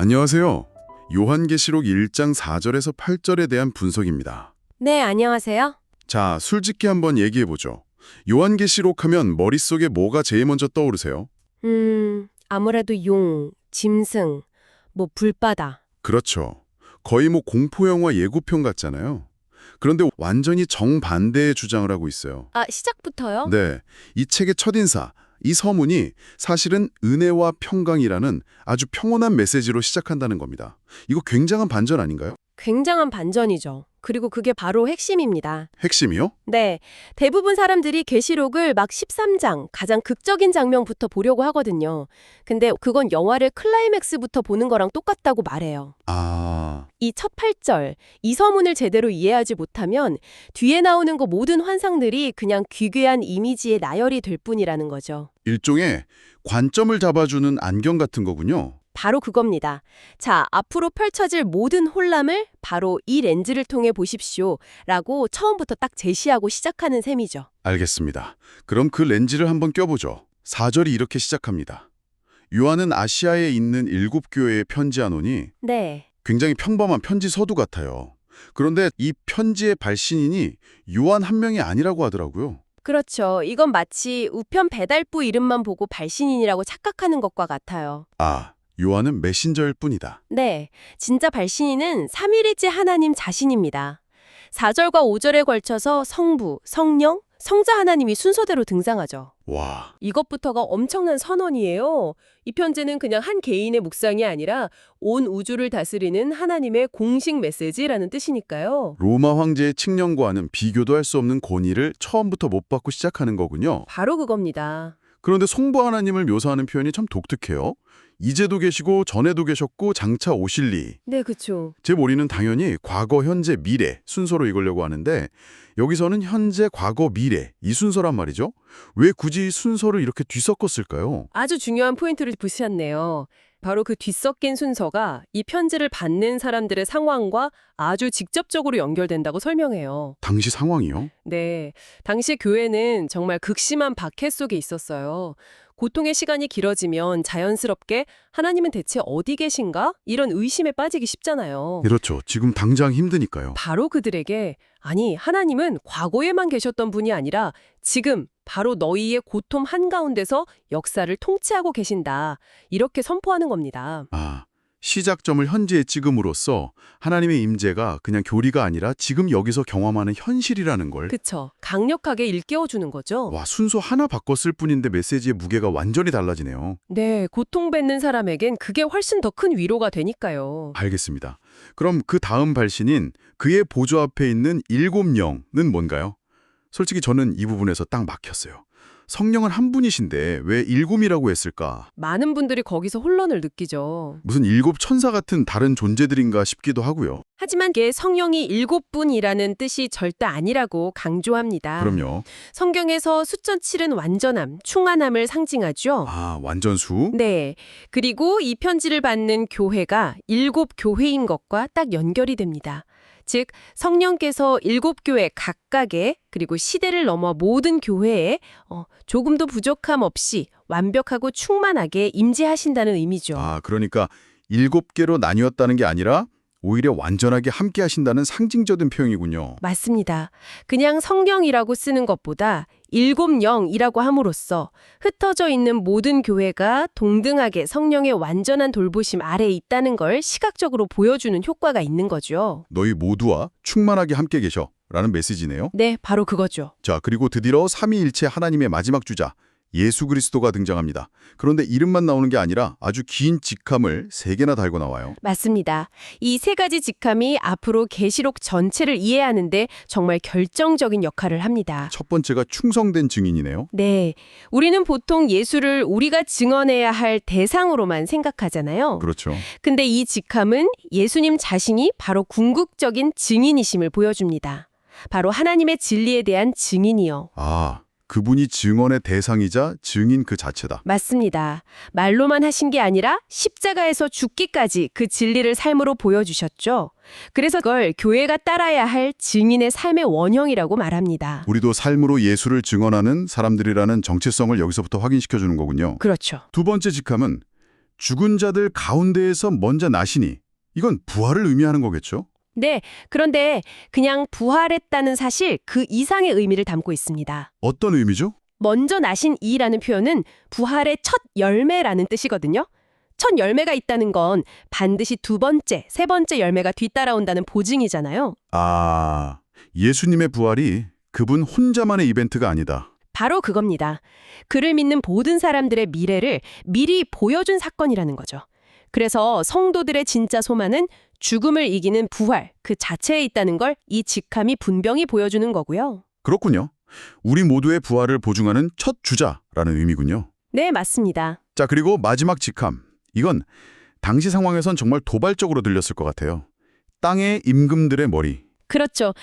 안녕하세요. 요한계시록 1장 4절에서 8절에 대한 분석입니다. 네, 안녕하세요. 자, 솔직히 한번 얘기해보죠. 요한계시록 하면 머릿속에 뭐가 제일 먼저 떠오르세요? 아무래도 용, 짐승, 불바다. 그렇죠. 거의 공포영화 예고편 같잖아요. 그런데 완전히 정반대의 주장을 하고 있어요. 아, 시작부터요? 네, 이 책의 첫인사, 이 서문이 사실은 은혜와 평강이라는 아주 평온한 메시지로 시작한다는 겁니다. 이거 굉장한 반전 아닌가요? 굉장한 반전이죠. 그리고 그게 바로 핵심입니다. 핵심이요? 네, 대부분 사람들이 계시록을 막 13장, 가장 극적인 장면부터 보려고 하거든요. 근데 그건 영화를 클라이맥스부터 보는 거랑 똑같다고 말해요. 아, 이 첫 8절, 이 서문을 제대로 이해하지 못하면 뒤에 나오는 거 모든 환상들이 그냥 귀괴한 이미지의 나열이 될 뿐이라는 거죠. 일종의 관점을 잡아주는 안경 같은 거군요. 바로 그겁니다. 자, 앞으로 펼쳐질 모든 혼람을 바로 이 렌즈를 통해 보십시오. 라고 처음부터 딱 제시하고 시작하는 셈이죠. 알겠습니다. 그럼 그 렌즈를 한번 껴보죠. 4절이 이렇게 시작합니다. 요한은 아시아에 있는 7교회에 편지하노니 네. 굉장히 평범한 편지 서두 같아요. 그런데 이 편지의 발신인이 요한 한 명이 아니라고 하더라고요. 그렇죠. 이건 마치 우편 배달부 이름만 보고 발신인이라고 착각하는 것과 같아요. 아, 요한은 메신저일 뿐이다. 네. 진짜 발신인은 삼위일체 하나님 자신입니다. 4절과 5절에 걸쳐서 성부, 성령, 성자 하나님이 순서대로 등장하죠. 와, 이것부터가 엄청난 선언이에요. 이 편지는 그냥 한 개인의 묵상이 아니라 온 우주를 다스리는 하나님의 공식 메시지라는 뜻이니까요. 로마 황제의 칙령과는 비교도 할 수 없는 권위를 처음부터 못 받고 시작하는 거군요. 바로 그겁니다. 그런데 성부 하나님을 묘사하는 표현이 참 독특해요. 이제도 계시고 전에도 계셨고 장차 오실리. 네, 그쵸. 제 머리는 당연히 과거, 현재, 미래 순서로 읽으려고 하는데 여기서는 현재, 과거, 미래 이 순서란 말이죠. 왜 굳이 순서를 이렇게 뒤섞었을까요? 아주 중요한 포인트를 짚으셨네요. 바로 그 뒤섞인 순서가 이 편지를 받는 사람들의 상황과 아주 직접적으로 연결된다고 설명해요. 당시 상황이요? 네, 당시 교회는 정말 극심한 박해 속에 있었어요. 고통의 시간이 길어지면 자연스럽게 하나님은 대체 어디 계신가? 이런 의심에 빠지기 쉽잖아요. 그렇죠. 지금 당장 힘드니까요. 바로 그들에게 아니 하나님은 과거에만 계셨던 분이 아니라 지금 바로 너희의 고통 한가운데서 역사를 통치하고 계신다. 이렇게 선포하는 겁니다. 아, 시작점을 현재에 찍음으로써 하나님의 임재가 그냥 교리가 아니라 지금 여기서 경험하는 현실이라는 걸. 그쵸. 강력하게 일깨워주는 거죠. 와, 순서 하나 바꿨을 뿐인데 메시지의 무게가 완전히 달라지네요. 네, 고통받는 사람에겐 그게 훨씬 더 큰 위로가 되니까요. 알겠습니다. 그럼 그 다음 발신인 그의 보좌 앞에 있는 7영은 뭔가요? 솔직히 저는 이 부분에서 딱 막혔어요. 성령은 한 분이신데 왜 7이라고 했을까? 많은 분들이 거기서 혼란을 느끼죠. 무슨 7천사 같은 다른 존재들인가 싶기도 하고요. 하지만 이게 성령이 7분이라는 뜻이 절대 아니라고 강조합니다. 그럼요. 성경에서 숫자 7은 완전함, 충만함을 상징하죠. 아, 완전수? 네. 그리고 이 편지를 받는 교회가 7교회인 것과 딱 연결이 됩니다. 즉 성령께서 7교회 각각의 그리고 시대를 넘어 모든 교회에 조금도 부족함 없이 완벽하고 충만하게 임재하신다는 의미죠. 아, 그러니까 7개로 나뉘었다는 게 아니라 오히려 완전하게 함께 하신다는 상징적인 표현이군요. 맞습니다. 그냥 성령이라고 쓰는 것보다 7영이라고 함으로써 흩어져 있는 모든 교회가 동등하게 성령의 완전한 돌보심 아래에 있다는 걸 시각적으로 보여주는 효과가 있는 거죠. 너희 모두와 충만하게 함께 계셔 라는 메시지네요. 네, 바로 그거죠. 자, 그리고 드디어 삼위일체 하나님의 마지막 주자 예수 그리스도가 등장합니다. 그런데 이름만 나오는 게 아니라 아주 긴 직함을 3개나 달고 나와요. 맞습니다. 이 3가지 직함이 앞으로 계시록 전체를 이해하는데 정말 결정적인 역할을 합니다. 첫 번째가 충성된 증인이네요. 네, 우리는 보통 예수를 우리가 증언해야 할 대상으로만 생각하잖아요. 그렇죠. 근데 이 직함은 예수님 자신이 바로 궁극적인 증인이심을 보여줍니다. 바로 하나님의 진리에 대한 증인이요. 아, 그분이 증언의 대상이자 증인 그 자체다. 맞습니다. 말로만 하신 게 아니라 십자가에서 죽기까지 그 진리를 삶으로 보여주셨죠. 그래서 그걸 교회가 따라야 할 증인의 삶의 원형이라고 말합니다. 우리도 삶으로 예수를 증언하는 사람들이라는 정체성을 여기서부터 확인시켜주는 거군요. 그렇죠. 두 번째 직함은 죽은 자들 가운데에서 먼저 나시니 이건 부활을 의미하는 거겠죠? 네, 그런데 그냥 부활했다는 사실 그 이상의 의미를 담고 있습니다. 어떤 의미죠? 먼저 나신 이라는 표현은 부활의 첫 열매라는 뜻이거든요. 첫 열매가 있다는 건 반드시 두 번째, 세 번째 열매가 뒤따라온다는 보증이잖아요. 아, 예수님의 부활이 그분 혼자만의 이벤트가 아니다. 바로 그겁니다. 그를 믿는 모든 사람들의 미래를 미리 보여준 사건이라는 거죠. 그래서 성도들의 진짜 소망은 죽음을 이기는 부활 그 자체에 있다는 걸 이 직함이 분명히 보여주는 거고요. 그렇군요. 우리 모두의 부활을 보증하는 첫 주자라는 의미군요. 네, 맞습니다. 자, 그리고 마지막 직함. 이건 당시 상황에선 정말 도발적으로 들렸을 것 같아요. 땅의 임금들의 머리. 그렇죠.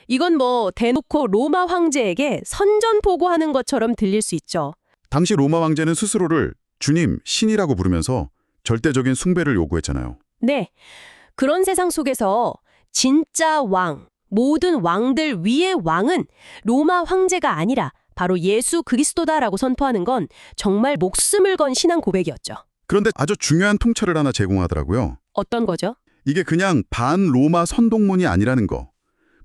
이건 뭐 대놓고 로마 황제에게 선전포고하는 것처럼 들릴 수 있죠. 당시 로마 황제는 스스로를 주님, 신이라고 부르면서 절대적인 숭배를 요구했잖아요. 네. 그런 세상 속에서 진짜 왕, 모든 왕들 위의 왕은 로마 황제가 아니라 바로 예수 그리스도다라고 선포하는 건 정말 목숨을 건 신앙 고백이었죠. 그런데 아주 중요한 통찰을 하나 제공하더라고요. 어떤 거죠? 이게 그냥 반로마 선동문이 아니라는 거.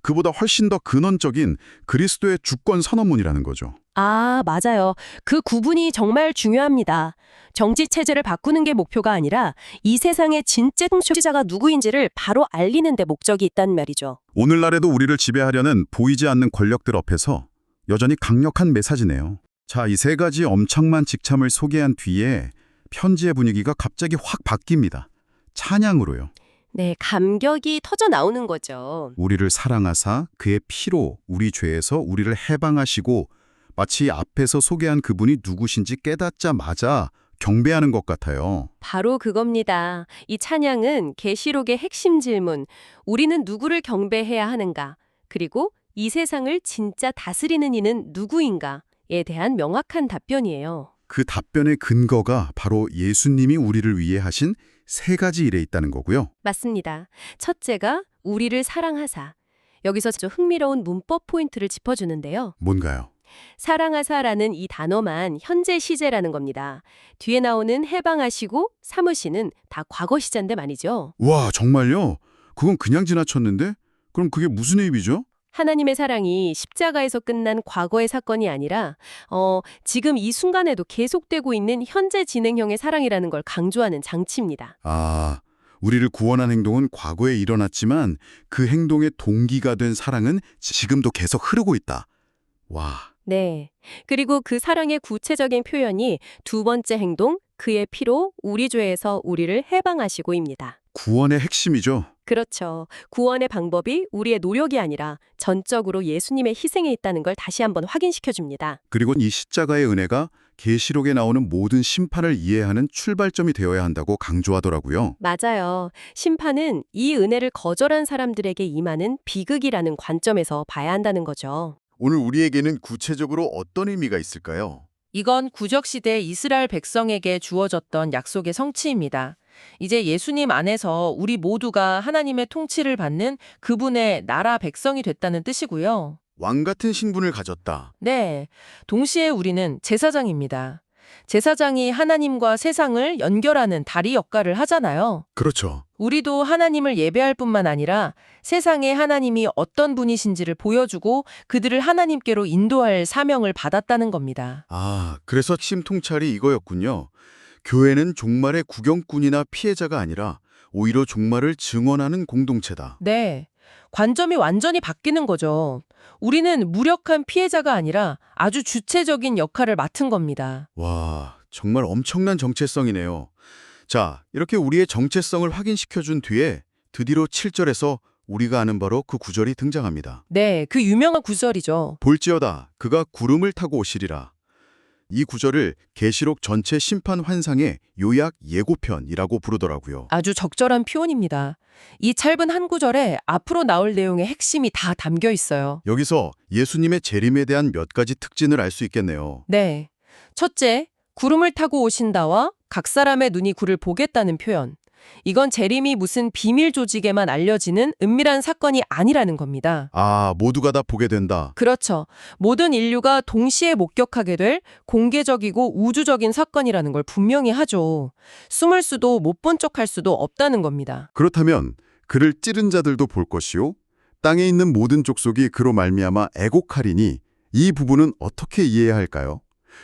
그보다 훨씬 더 근원적인 그리스도의 주권 선언문이라는 거죠. 아, 맞아요. 그 구분이 정말 중요합니다. 정치 체제를 바꾸는 게 목표가 아니라 이 세상의 진짜 통치자가 누구인지를 바로 알리는 데 목적이 있다는 말이죠. 오늘날에도 우리를 지배하려는 보이지 않는 권력들 앞에서 여전히 강력한 메시지네요. 자, 이 세 가지 엄청난 직참을 소개한 뒤에 편지의 분위기가 갑자기 확 바뀝니다. 찬양으로요. 네, 감격이 터져 나오는 거죠. 우리를 사랑하사 그의 피로 우리 죄에서 우리를 해방하시고 마치 앞에서 소개한 그분이 누구신지 깨닫자마자 경배하는 것 같아요. 바로 그겁니다. 이 찬양은 계시록의 핵심 질문, 우리는 누구를 경배해야 하는가? 그리고 이 세상을 진짜 다스리는 이는 누구인가에 대한 명확한 답변이에요. 그 답변의 근거가 바로 예수님이 우리를 위해 하신 세 가지 일에 있다는 거고요. 맞습니다. 첫째가 우리를 사랑하사. 여기서 저 흥미로운 문법 포인트를 짚어주는데요. 뭔가요? 사랑하사라는 이 단어만 현재 시제라는 겁니다. 뒤에 나오는 해방하시고 삼으시는 다 과거 시제인데 말이죠. 와, 정말요? 그건 그냥 지나쳤는데? 그럼 그게 무슨 의미죠? 하나님의 사랑이 십자가에서 끝난 과거의 사건이 아니라 지금 이 순간에도 계속되고 있는 현재 진행형의 사랑이라는 걸 강조하는 장치입니다. 아, 우리를 구원한 행동은 과거에 일어났지만 그 행동의 동기가 된 사랑은 지금도 계속 흐르고 있다. 와, 네. 그리고 그 사랑의 구체적인 표현이 두 번째 행동, 그의 피로 우리 죄에서 우리를 해방하시고입니다. 구원의 핵심이죠. 그렇죠. 구원의 방법이 우리의 노력이 아니라 전적으로 예수님의 희생에 있다는 걸 다시 한번 확인시켜 줍니다. 그리고 이 십자가의 은혜가 계시록에 나오는 모든 심판을 이해하는 출발점이 되어야 한다고 강조하더라고요. 맞아요. 심판은 이 은혜를 거절한 사람들에게 임하는 비극이라는 관점에서 봐야 한다는 거죠. 오늘 우리에게는 구체적으로 어떤 의미가 있을까요? 이건 구적시대 이스라엘 백성에게 주어졌던 약속의 성취입니다. 이제 예수님 안에서 우리 모두가 하나님의 통치를 받는 그분의 나라 백성이 됐다는 뜻이고요. 왕 같은 신분을 가졌다. 네, 동시에 우리는 제사장입니다. 제사장이 하나님과 세상을 연결하는 다리 역할을 하잖아요. 그렇죠. 우리도 하나님을 예배할 뿐만 아니라 세상에 하나님이 어떤 분이신지를 보여주고 그들을 하나님께로 인도할 사명을 받았다는 겁니다. 아, 그래서 핵심 통찰이 이거였군요. 교회는 종말의 구경꾼이나 피해자가 아니라 오히려 종말을 증언하는 공동체다. 네, 관점이 완전히 바뀌는 거죠. 우리는 무력한 피해자가 아니라 아주 주체적인 역할을 맡은 겁니다. 와, 정말 엄청난 정체성이네요. 자, 이렇게 우리의 정체성을 확인시켜준 뒤에 드디어 7절에서 우리가 아는 바로 그 구절이 등장합니다. 네, 그 유명한 구절이죠. 볼지어다 그가 구름을 타고 오시리라. 이 구절을 계시록 전체 심판 환상의 요약 예고편이라고 부르더라고요. 아주 적절한 표현입니다. 이 짧은 한 구절에 앞으로 나올 내용의 핵심이 다 담겨 있어요. 여기서 예수님의 재림에 대한 몇 가지 특징을 알 수 있겠네요. 네. 첫째, 구름을 타고 오신다와 각 사람의 눈이 그를 보겠다는 표현. 이건 재림이 무슨 비밀 조직에만 알려지는 은밀한 사건이 아니라는 겁니다. 아, 모두가 다 보게 된다. 그렇죠. 모든 인류가 동시에 목격하게 될 공개적이고 우주적인 사건이라는 걸 분명히 하죠. 숨을 수도 못 본 척할 수도 없다는 겁니다. 그렇다면 그를 찌른 자들도 볼 것이요 땅에 있는 모든 족속이 그로 말미암아 애곡하리니 이 부분은 어떻게 이해해야 할까요?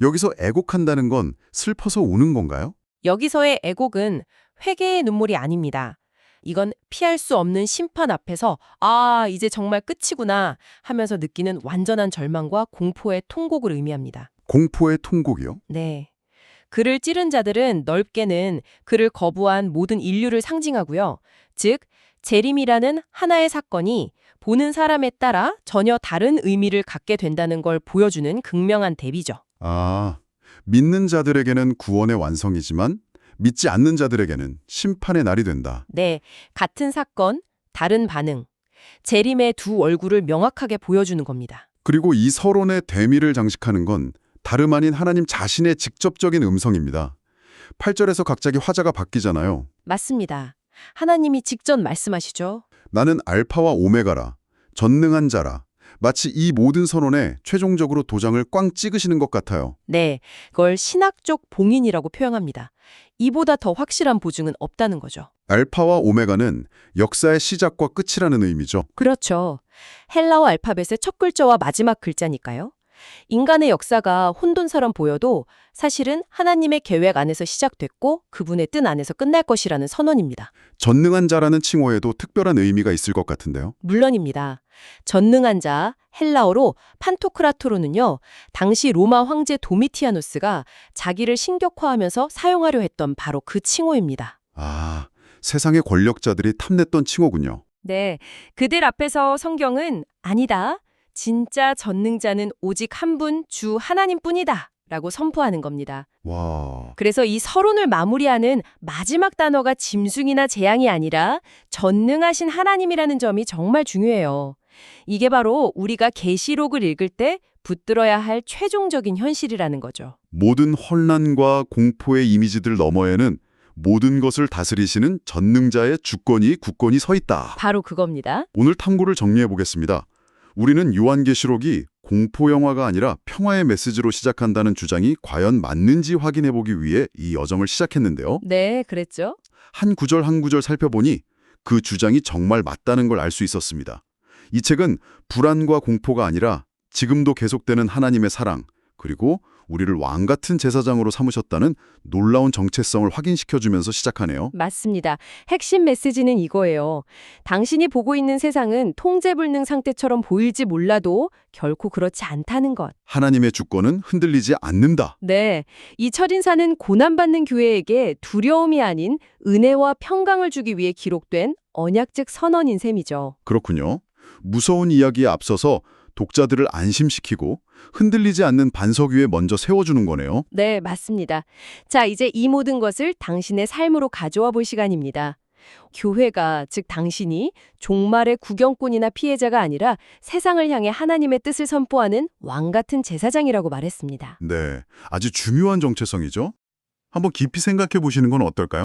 여기서 애곡한다는 건 슬퍼서 우는 건가요? 여기서의 애곡은 회개의 눈물이 아닙니다. 이건 피할 수 없는 심판 앞에서 아, 이제 정말 끝이구나 하면서 느끼는 완전한 절망과 공포의 통곡을 의미합니다. 공포의 통곡이요? 네. 그를 찌른 자들은 넓게는 그를 거부한 모든 인류를 상징하고요. 즉, 재림이라는 하나의 사건이 보는 사람에 따라 전혀 다른 의미를 갖게 된다는 걸 보여주는 극명한 대비죠. 아, 믿는 자들에게는 구원의 완성이지만 믿지 않는 자들에게는 심판의 날이 된다. 네, 같은 사건, 다른 반응. 재림의 두 얼굴을 명확하게 보여주는 겁니다. 그리고 이 서론의 대미를 장식하는 건 다름 아닌 하나님 자신의 직접적인 음성입니다. 8절에서 갑자기 화자가 바뀌잖아요. 맞습니다. 하나님이 직접 말씀하시죠. 나는 알파와 오메가라, 전능한 자라. 마치 이 모든 선언에 최종적으로 도장을 꽝 찍으시는 것 같아요. 네, 그걸 신학적 봉인이라고 표현합니다. 이보다 더 확실한 보증은 없다는 거죠. 알파와 오메가는 역사의 시작과 끝이라는 의미죠. 그렇죠. 헬라어 알파벳의 첫 글자와 마지막 글자니까요. 인간의 역사가 혼돈처럼 보여도 사실은 하나님의 계획 안에서 시작됐고 그분의 뜻 안에서 끝날 것이라는 선언입니다. 전능한 자라는 칭호에도 특별한 의미가 있을 것 같은데요. 물론입니다. 전능한 자, 헬라어로 판토크라토로는요, 당시 로마 황제 도미티아누스가 자기를 신격화하면서 사용하려 했던 바로 그 칭호입니다. 아, 세상의 권력자들이 탐냈던 칭호군요. 네, 그들 앞에서 성경은 아니다. 진짜 전능자는 오직 한 분, 주 하나님뿐이다. 라고 선포하는 겁니다. 와, 그래서 이 서론을 마무리하는 마지막 단어가 짐승이나 재앙이 아니라 전능하신 하나님이라는 점이 정말 중요해요. 이게 바로 우리가 계시록을 읽을 때 붙들어야 할 최종적인 현실이라는 거죠. 모든 혼란과 공포의 이미지들 너머에는 모든 것을 다스리시는 전능자의 주권이 굳건히 서 있다. 바로 그겁니다. 오늘 탐구를 정리해 보겠습니다. 우리는 요한계시록이 공포 영화가 아니라 평화의 메시지로 시작한다는 주장이 과연 맞는지 확인해 보기 위해 이 여정을 시작했는데요. 네, 그랬죠. 한 구절 한 구절 살펴보니 그 주장이 정말 맞다는 걸 알 수 있었습니다. 이 책은 불안과 공포가 아니라 지금도 계속되는 하나님의 사랑, 그리고 우리를 왕 같은 제사장으로 삼으셨다는 놀라운 정체성을 확인시켜주면서 시작하네요. 맞습니다. 핵심 메시지는 이거예요. 당신이 보고 있는 세상은 통제불능 상태처럼 보일지 몰라도 결코 그렇지 않다는 것. 하나님의 주권은 흔들리지 않는다. 네, 이 철인사는 고난받는 교회에게 두려움이 아닌 은혜와 평강을 주기 위해 기록된 언약적 선언인 셈이죠. 그렇군요. 무서운 이야기에 앞서서 독자들을 안심시키고 흔들리지 않는 반석 위에 먼저 세워주는 거네요. 네, 맞습니다. 자, 이제 이 모든 것을 당신의 삶으로 가져와 볼 시간입니다. 교회가, 즉 당신이 종말의 구경꾼이나 피해자가 아니라 세상을 향해 하나님의 뜻을 선포하는 왕 같은 제사장이라고 말했습니다. 네, 아주 중요한 정체성이죠. 한번 깊이 생각해 보시는 건 어떨까요?